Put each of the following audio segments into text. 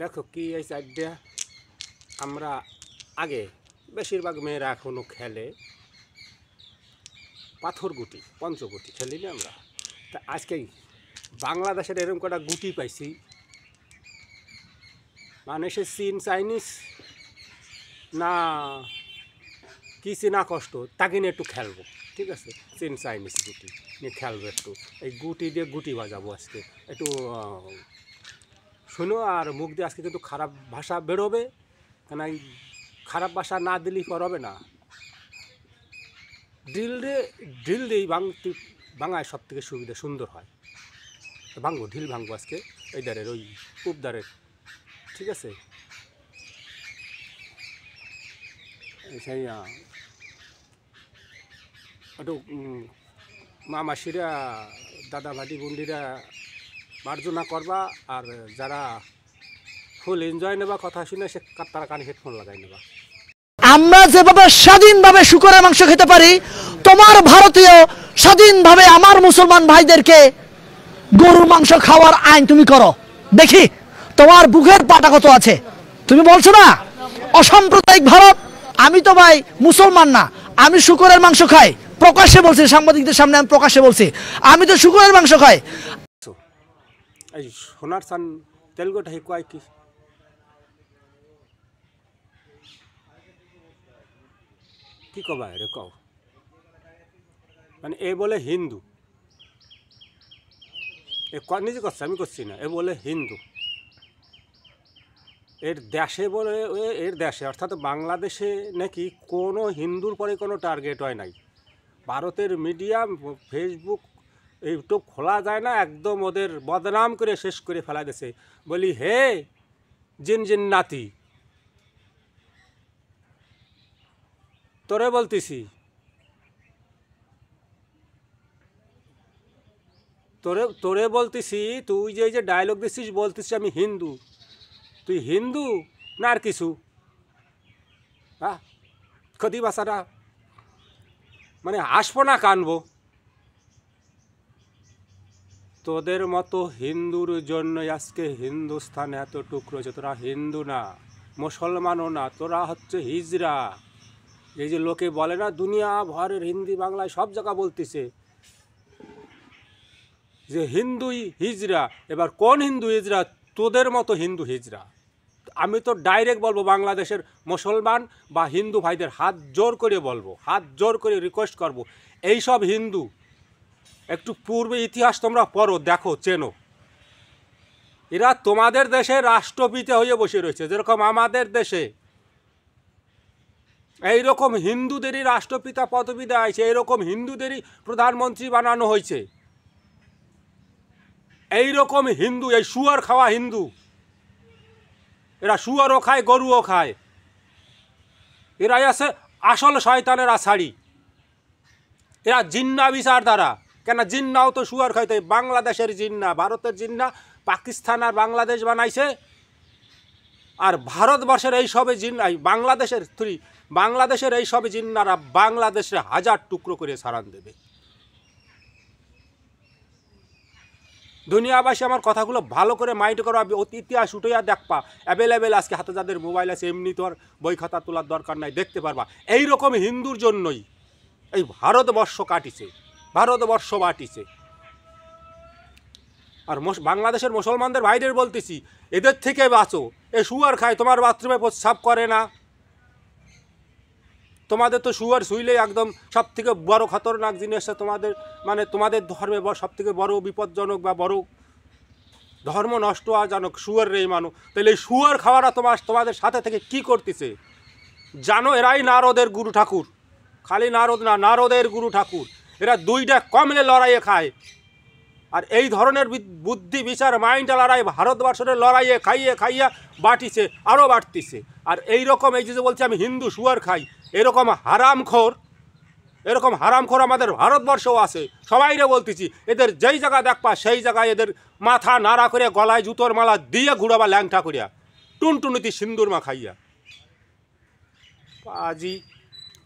দেখো কি এই সাইডটা আমরা আগে বেশিরভাগ মেয়েরা এখনও খেলে পাথর গুটি পঞ্চগুটি খেলি না আমরা। তা আজকে বাংলাদেশের এরকম কটা গুটি পাইছি, মানে সে চীন চাইনিজ না কি চীনা কষ্ট তাকে নিয়ে একটু খেলবো, ঠিক আছে? চীন চাইনিজ গুটি নিয়ে খেলবো একটু, এই গুটি দিয়ে গুটি বাজাবো আজকে একটু শুনো। আর মুখ দিয়ে আজকে কিন্তু খারাপ ভাষা বেরোবে, কেন এই খারাপ ভাষা না দিলেই পর হবে না। ঢিল দিয়েই বাংলায় সব থেকে সুবিধা সুন্দর হয়। ভাঙবো, ঢিল ভাঙবো আজকে এই দ্বারের ওই পূব দ্বারের, ঠিক আছে? সেই একটু মামাসিরা দাদা ভাটি গুন্ডিরা মার্জনা করবা, আর যারা ফুল এনজয় নেবা কথা শুনে সে তারা কানে হেডফোন লাগাই নেবা। আমরা যেভাবে স্বাধীনভাবে শুকরের মাংস খেতে পারি, তোমার ভারতীয় স্বাধীনভাবে আমার মুসলমান ভাইদেরকে গরুর মাংস খাওয়ার আইন তুমি করো দেখি, তোমার বুকের পাটা কত আছে। তুমি বলছো না অসাম্প্রদায়িক ভারত, আমি তো ভাই মুসলমান না, আমি শুকরের মাংস খাই, প্রকাশ্যে বলছি, সাংবাদিকদের সামনে আমি প্রকাশ্যে বলছি আমি তো শুকরের মাংস খাই। এই সোনার চান তেলগুটা হে কয় কি কি কবা রে কও, মানে এ বলে হিন্দু, এ নিজে করছে আমি করছি না, এ বলে হিন্দু। এর দেশে বলে এর দেশে অর্থাৎ বাংলাদেশে নাকি কোনো হিন্দুর পরে কোনো টার্গেট হয় নাই। ভারতের মিডিয়া ফেসবুক ইউটিউব খোলা যায় না, একদম ওদের বদনাম করে শেষ করে ফেলা দিয়েছে। বলি হে জিন জিন নাতি, তোরে বলতেছি, তোরে বলতেছি, তুই যে ডায়লগ দিচ্ছিস বলতেছিস আমি হিন্দু, তুই হিন্দু না আর কিছু? হ্যাঁ, খদি ভাষাটা মানে আসবো না কানবো। তোদের মতো হিন্দুর জন্য আজকে হিন্দুস্থানে এত টুকরো হয়েছে। তোরা হিন্দু না, মুসলমানও না, তোরা হচ্ছে হিজড়া। এই যে লোকে বলে না দুনিয়া ভরের হিন্দি বাংলায় সব জায়গা বলতেছে যে হিন্দুই হিজড়া। এবার কোন হিন্দু হিজড়া? তোদের মতো হিন্দু হিজড়া। আমি তো ডাইরেক্ট বলবো বাংলাদেশের মুসলমান বা হিন্দু ভাইদের হাত জোর করে বলবো, হাত জোর করে রিকোয়েস্ট করব, এইসব হিন্দু একটু পূর্বে ইতিহাস তোমরা পড়ো, দেখো, চেনো। এরা তোমাদের দেশে রাষ্ট্রপিতা হয়ে বসে রয়েছে, যেরকম আমাদের দেশে এইরকম হিন্দুদেরই রাষ্ট্রপিতা পদবি দেওয়া হয়েছে, এইরকম হিন্দুদেরই প্রধানমন্ত্রী বানানো হয়েছে। এইরকম হিন্দু, এই শুয়ার খাওয়া হিন্দু, এরা শুয়ারও খায় গরুও খায়, এরাই আছে আসল শয়তানের আছাড়ি। এরা জিন্না বিচার দ্বারা, কেন জিন্নাও তো শুয়ার খাইতে, বাংলাদেশের জিন্না, ভারতের জিন্না পাকিস্তান আর বাংলাদেশ বানাইছে, আর ভারতবর্ষের এই সবে জিন্না বাংলাদেশের এই সবে জিন্নারা বাংলাদেশে হাজার টুকরো করে সারান দেবে। দুনিয়াবাসী আমার কথাগুলো ভালো করে মাইন্ড করো, ইতিহাস উঠেয়া দেখবা, অ্যাভেলেবেল আজকে হাতে যাদের মোবাইল আছে, এমনি তো আর বই খাতা তোলার দরকার নাই, দেখতে পারবা। এইরকম হিন্দুর জন্যই এই ভারতবর্ষ কাটিছে, ভারতবর্ষ বাটিছে। আর বাংলাদেশের মুসলমানদের ভাইদের বলতেছি, এদের থেকে বাঁচো। এ শুয়ার খায়, তোমার বাথরুমে প্রস্রাব করে না, তোমাদের তো শুয়ার শুইলেই একদম সব থেকে বড় খতরনাক জিনিস, তোমাদের মানে তোমাদের ধর্মে সব থেকে বড় বিপজ্জনক বা বড় ধর্ম নষ্ট আর জানো শুয়ার রে মানো। তাহলে এই শুয়ার খাওয়ারা তোমাদের সাথে থেকে কি করতেছে জানো? এরাই নারদের গুরু ঠাকুর, খালি নারদ না, নারদের গুরু ঠাকুর। এরা দুইটা কমলে লড়াইয়ে খায়, আর এই ধরনের বুদ্ধি বিচার মাইন্ডটা লড়াই ভারতবর্ষের লড়াইয়ে খাইয়া বাটিছে, আরও বাড়তিছে। আর এইরকম এই যে বলছি আমি হিন্দু শুয়ার খাই, এরকম হারামখোর আমাদের ভারতবর্ষও আছে। সবাইরে বলতেছি, এদের যেই জায়গা দেখবা সেই জায়গায় এদের মাথা নাড়া করে গলায় জুতোর মালা দিয়ে ঘুরাবা ল্যাংটা করিয়া, টুনটুনিতি সিন্দুর মা খাইয়া। পাজি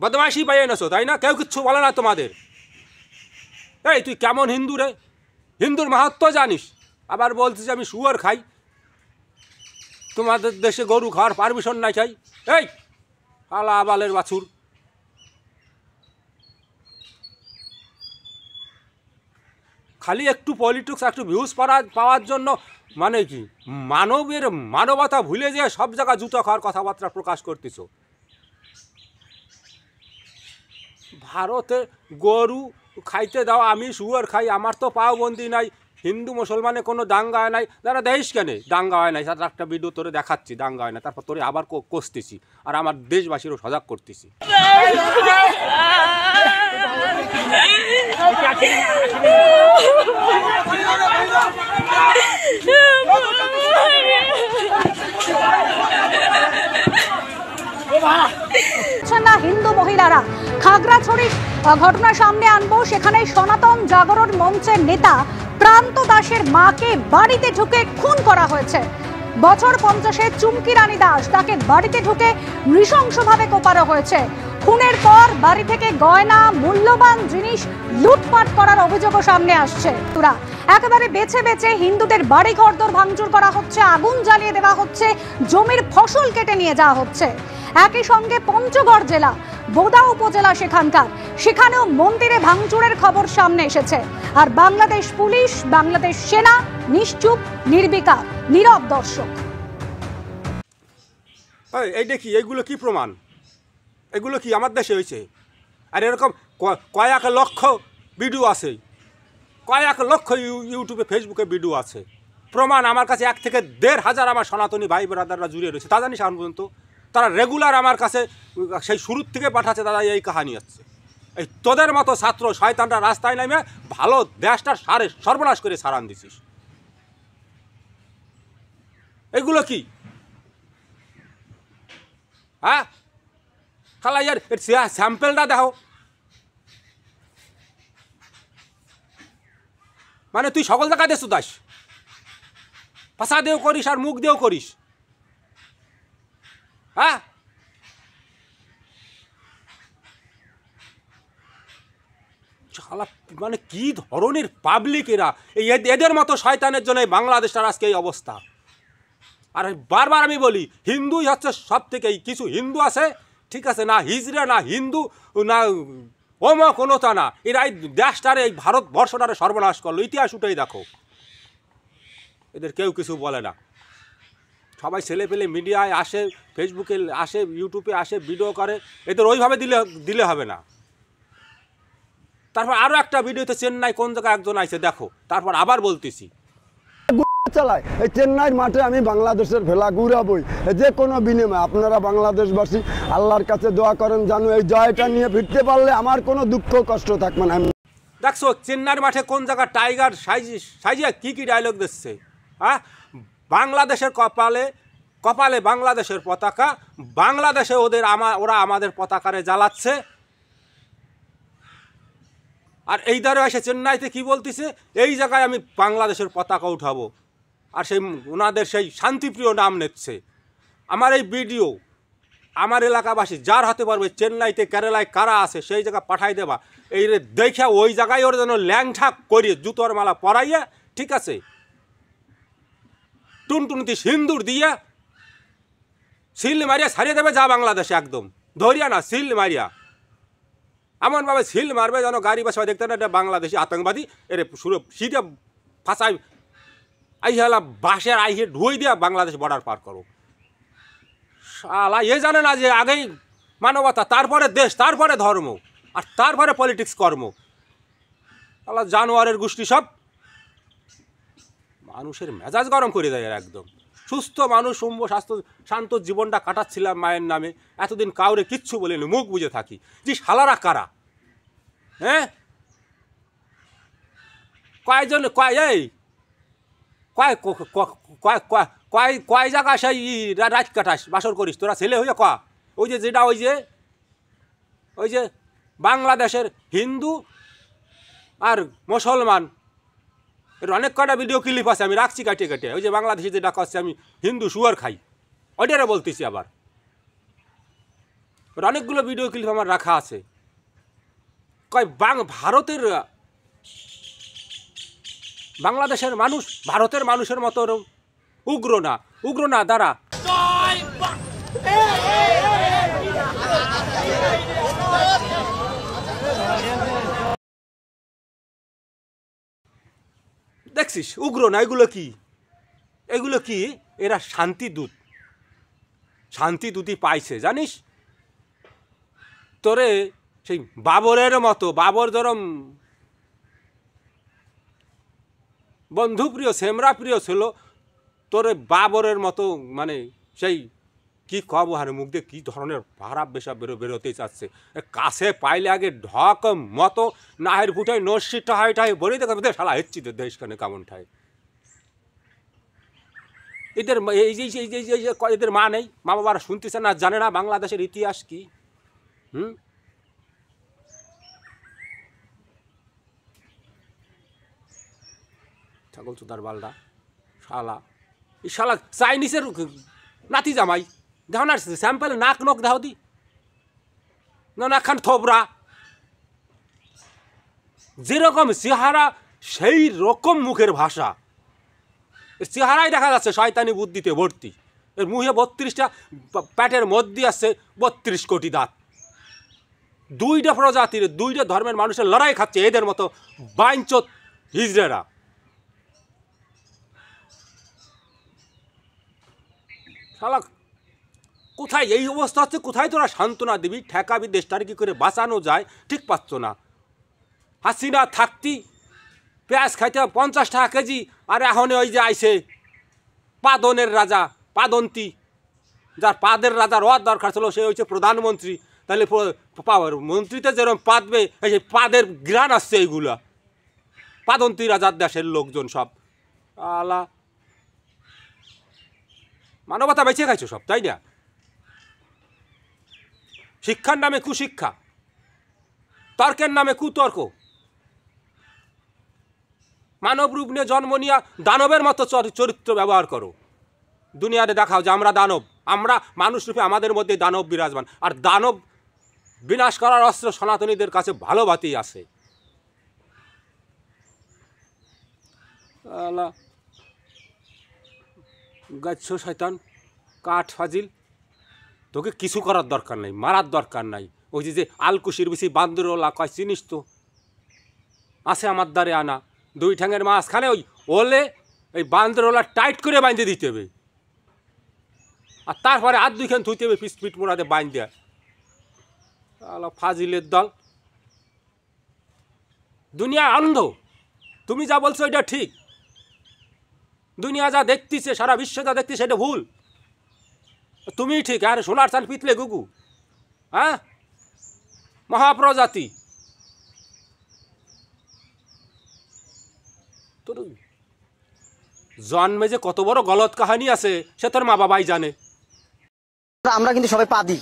বদমাইশি পাইয়ে নেছো, তাই না? কেউ কিচ্ছু বলে না তোমাদের। এই তুই কেমন হিন্দু রে? হিন্দুর মাহাত্ম্য জানিস, আবার বলছিস আমি শুয়ার খাই। তোমাদের দেশে গরু খাওয়ার পারমিশন নাই চাই? এই আলা আবালের বাছুর, খালি একটু পলিটিক্স, একটু ভিউজ পাওয়ার জন্য মানে কি মানবতা ভুলে যেয়ে সব জায়গায় জুতো খাওয়ার কথাবার্তা প্রকাশ করতেছ। ভারতে গরু খাইতে দাও, আমি শুয়োর খাই, আমার তো পাওবন্দি নাই, হিন্দু মুসলমানে কোনো দাঙ্গা হয় নাই। যারা দেখিস কেন দাঙ্গা হয় নাই, তার একটা ভিডিও তোরে দেখাচ্ছি দাঙ্গা হয় না, তারপর তোরে আবার কষতেছি আর আমার দেশবাসীরও সজাগ করতেছি। না হিন্দু মহিলারা খাগড়াছড়ির ঘটনা সামনে আনবো। সেখানে সনাতন জাগরণ মঞ্চের নেতা প্রান্ত দাসের মাকে বাড়িতে ঢুকে খুন করা হয়েছে। বছর 50-এর চুমকি রানী দাস, তাকে বাড়িতে ঢুকে নৃশংসভাবে কোপানো হয়েছে। খুনের পর বাড়ি থেকে গয়না, মূল্যবান জিনিস লুটপাট করার অভিযোগও সামনে আসছে। তোরা একেবারে বেছে বেছে হিন্দুদের বাড়ি ঘরদোর ভাঙচুর করা হচ্ছে, আগুন জ্বালিয়ে দেওয়া হচ্ছে, জমির ফসল কেটে নিয়ে যাওয়া হচ্ছে। একই সঙ্গে পঞ্চগড় জেলা বোদা উপজেলা সেখানেও মন্দিরে ভাঙচুরের খবর সামনে এসেছে। আর বাংলাদেশ পুলিশ, বাংলাদেশ সেনা নিশ্চুপ, নির্বিকার, নীরব দর্শক। এইটা কি? এইগুলো কি প্রমাণ? এগুলো কি আমার দেশে হয়েছে? আর এরকম কয়েক লক্ষ ভিডিও আছে, কয়েক লক্ষ ইউটিউবে ফেসবুকে ভিডিও আছে। প্রমাণ আমার কাছে 1 থেকে 1,500 আমার সনাতনী ভাই ব্রাদাররা জুড়ে রয়েছে। তা জানিস এখন পর্যন্ত তারা রেগুলার আমার কাছে সেই শুরুর থেকে পাঠাচ্ছে, দাদা এই কাহানি আছে। এই তোদের মতো ছাত্র শয়তানরা রাস্তায় নেমে ভালো দেশটার সর্বনাশ করে সারান দিছিস। এগুলো কি? হ্যাঁ খালা ইয়ার স্যাম্পেলটা দেখো। মানে তুই সকল জায়গায় দেশ দাস, ভাষা দিয়েও করিস আর মুখ দিয়েও করিস। হ্যাঁ মানে কি ধরনের পাবলিক এরা! এদের মতো শয়তানের জন্য বাংলাদেশটার আজকে এই অবস্থা। আর বারবার আমি বলি, হিন্দুই হচ্ছে সব থেকে, কিছু হিন্দু আছে ঠিক আছে, না হিজড়া না হিন্দু না কোনো তা না, এরা এই দেশটারে এই ভারতবর্ষটারে সর্বনাশ করলো। ইতিহাস উঠেই দেখো, এদের কেউ কিছু বলে না। সবাই ছেলে পেলে মিডিয়ায় আসে, ফেসবুকে আসে, ইউটিউবে আসে, ভিডিও করে, এদের ওইভাবে দিলে হবে না। তারপর আরও একটা ভিডিওতে চেন্নাই কোন জায়গায় একজন আইছে দেখো, তারপর আবার বলতেছি চালায় এই চেন্নাইয়ের মাঠে আমি বাংলাদেশের ভেলা ঘুরাবই যে কোনো বিনিময়ে। আপনারা বাংলাদেশবাসী আল্লাহর কাছে দোয়া করেন যেন এই জয়টা নিয়ে ফিরতে পারলে আমার কোনো দুঃখ কষ্ট থাকবে না। দেখছো চেন্নাইয়ের মাঠে কোন জায়গায় টাইগার সাইজিয়া কি ডায়লগ দিচ্ছে। হ্যাঁ বাংলাদেশের কপালে বাংলাদেশের পতাকা, বাংলাদেশে ওরা আমাদের পতাকারে জ্বালাচ্ছে। আর এই ধারে এসে চেন্নাইতে কি বলতেছে, এই জায়গায় আমি বাংলাদেশের পতাকা উঠাবো, আর সেই ওনাদের সেই শান্তিপ্রিয় নাম নিচ্ছে। আমার এই ভিডিও আমার এলাকাবাসী যার হাতে পারবে, চেন্নাইতে কেরালায় কারা আছে সেই জায়গা পাঠাই দেবা। এই দেখে ওই জায়গায় ওর যেন ল্যাংঠাক করিয়ে জুতোর মালা পরাইয়া, ঠিক আছে, টুনটুনিতে সিন্দুর দিয়ে সিল মারিয়া ছাড়িয়ে দেবে যা বাংলাদেশে, একদম ধরিয়া না সিল মারিয়া, এমনভাবে সিল মারবে যেন গাড়ি বাসা দেখতে না এটা বাংলাদেশি আতঙ্কবাদী। এর সিধে ফাঁসাই আইহালা বাসের আইহে ঢুই দিয়া বাংলাদেশ বর্ডার পার করো। শালা এ জানে না যে আগেই মানবতা, তারপরে দেশ, তারপরে ধর্ম, আর তারপরে পলিটিক্স কর্ম। শালা জানোয়ারের গোষ্ঠী সব মানুষের মেজাজ গরম করে দেয়। একদম সুস্থ মানুষ, সৌম্য স্বাস্থ্য শান্ত জীবনটা কাটাচ্ছিলাম মায়ের নামে, এতদিন কাউরে কিচ্ছু বলিনি, মুখ বুঝে থাকি। যে শালারা কারা? হ্যাঁ কয়জন এই কয় জায়গা সেই রাত কাটাস, বাসর করিস তোরা ছেলে হইয়া ক? ওই যে যেটা ওই যে বাংলাদেশের হিন্দু আর মুসলমান এর অনেক কটা ভিডিও ক্লিপ আছে, আমি রাখছি কাটিয়ে। ওই যে বাংলাদেশে যেটা করছে আমি হিন্দু শুয়ার খাই, ওইটারে বলতেছি। আবার অনেকগুলো ভিডিও ক্লিপ আমার রাখা আছে। কয় বাংলাদেশের মানুষ ভারতের মানুষের মতো উগ্র না দাঁড়া। দেখছিস উগ্র না, এগুলো কি, এগুলো কি, এরা শান্তিদূত, শান্তিদূতই পাইছে জানিস। তোরে সেই বাবরের মতো, বাবর ধরম বন্ধুপ্রিয় সেমরা প্রিয় ছিল, তোরে বাবরের মতো মানে সেই কি কব হারে মুখ দিয়ে কী ধরনের খারাপ বেশা বেরোতে চাচ্ছে। কাছে পাইলে আগে ঢক মতো নাহের ফুটাই নস্যি ঠাই ঠাই বলে দেখে শালা হেচ্ছি তো দেশখানে কেমন ঠাই। এদের এই যে এদের মা নেই, মা বাবারা শুনতেছে না, জানে না বাংলাদেশের ইতিহাস কি। ছাগল চোদার বালডা শালা, এই শালা চাইনিজের নাতি জামাই দেখো না, স্যাম্পেল নাক নখ দাও দি না খান থবরা, যেরকম চেহারা সেই রকম মুখের ভাষা, এর চেহারাই দেখা যাচ্ছে শয়তানি বুদ্ধিতে ভর্তি। এর মুখে 32টা, প্যাটের মধ্যে আছে 32 কোটি দাঁত। 2টা প্রজাতির 2টা ধর্মের মানুষের লড়াই খাচ্ছে এদের মতো বাইঞ্চত হিজড়েরা। শালা কোথায় এই অবস্থা হচ্ছে, কোথায় তোরা সান্ত্বনা দিবি, ঠেকাবি, দেশটার কি করে বাঁচানো যায় ঠিক পাচ্ছ না। হাসিনা থাকতি পেঁয়াজ খাইতে 50 টাকা কেজি, আর এখন ওই যে আইসে পাদনের রাজা, পাদন্তি, যার পাদের রাজার হওয়ার দরকার ছিল সে হচ্ছে প্রধানমন্ত্রী। তাহলে মন্ত্রীতে যেরকম পাদবে, এই যে পাদের গ্রান আসছে এইগুলা, পাদন্তি রাজার দেশের লোকজন সব। আলা মানবতা বেঁচে খাইছো সব, তাই না? শিক্ষার নামে কুশিক্ষা, তর্কের নামে কুতর্ক, মানব রূপ নিয়ে জন্ম নিয়ে দানবের মতো চরিত্র ব্যবহার করো, দুনিয়াতে দেখাও যে আমরা দানব, আমরা মানুষ রূপে আমাদের মধ্যে দানব বিরাজমান। আর দানব বিনাশ করার অস্ত্র সনাতনীদের কাছে ভালো বাতি আছে। গাছ শয়তান কাঠ ফাজিল, তোকে কিছু করার দরকার নাই, মারার দরকার নাই। ওই যে আলকুশির বেশি বান্দরওয়ালা কয় চিনিস তো, আছে আমার দ্বারে আনা, 2 ঠ্যাঙের মাঝখানে ওই ওলে এই বান্দরওয়ালা টাইট করে বাঁধে দিতে হবে, আর তারপরে 2 থুইতে হবে পিট মোড়াতে বাইন দেয়া। ফাজিলের দল, দুনিয়া অন্ধ। তুমি যা বলছো এটা ঠিক, দুনিয়া যা দেখতেছে, সারা বিশ্ব যা দেখতেছে এটা ভুল, তুমি ঠিক। আর সোনার চাল পিতলে গুগু, হ্যাঁ, মহাপ্রজাতি। তোর জন্মে যে কত বড় গলত কাহানি আছে সে তোর মা বাবাই জানে। আমরা কিন্তু সবাই পা দিই।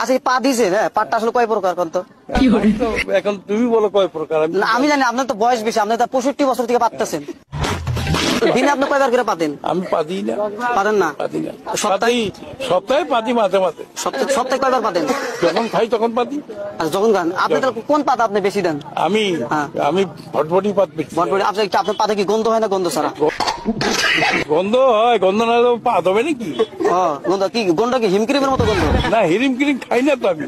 আচ্ছা, এই পা দিছে, হ্যাঁ, পাটটা আসলে কয় প্রকার কোন তো? এখন তুমি বলো কয় প্রকার। আমি জানি, আপনার তো বয়স বেশি, আপনি তো 65 বছর থেকে পাততেছেন। দিনে আপনি কয়বার করে পাতেন? আমি পাতি না। পাতেন না? সপ্তাহে পাতি, মাঝে মাঝে। সপ্তাহে কয়বার পাতেন? যখন খাই তখন পাতি। আচ্ছা, যখন খান। আপনি তাহলে কোন পাতা আপনি বেশি দেন? আমি ভটভটি পাত বেশি। ভটভটি। আপনার পাতে কি গন্ধ হয় না গন্ধ ছাড়া? গন্ধ হয়, গন্ধ না পাত হবে নাকি? গন্ধ কি? গন্ধ কি হিমক্রিমের মতো গন্ধ? না, হিরিম ক্রিম খাই না তো আমি।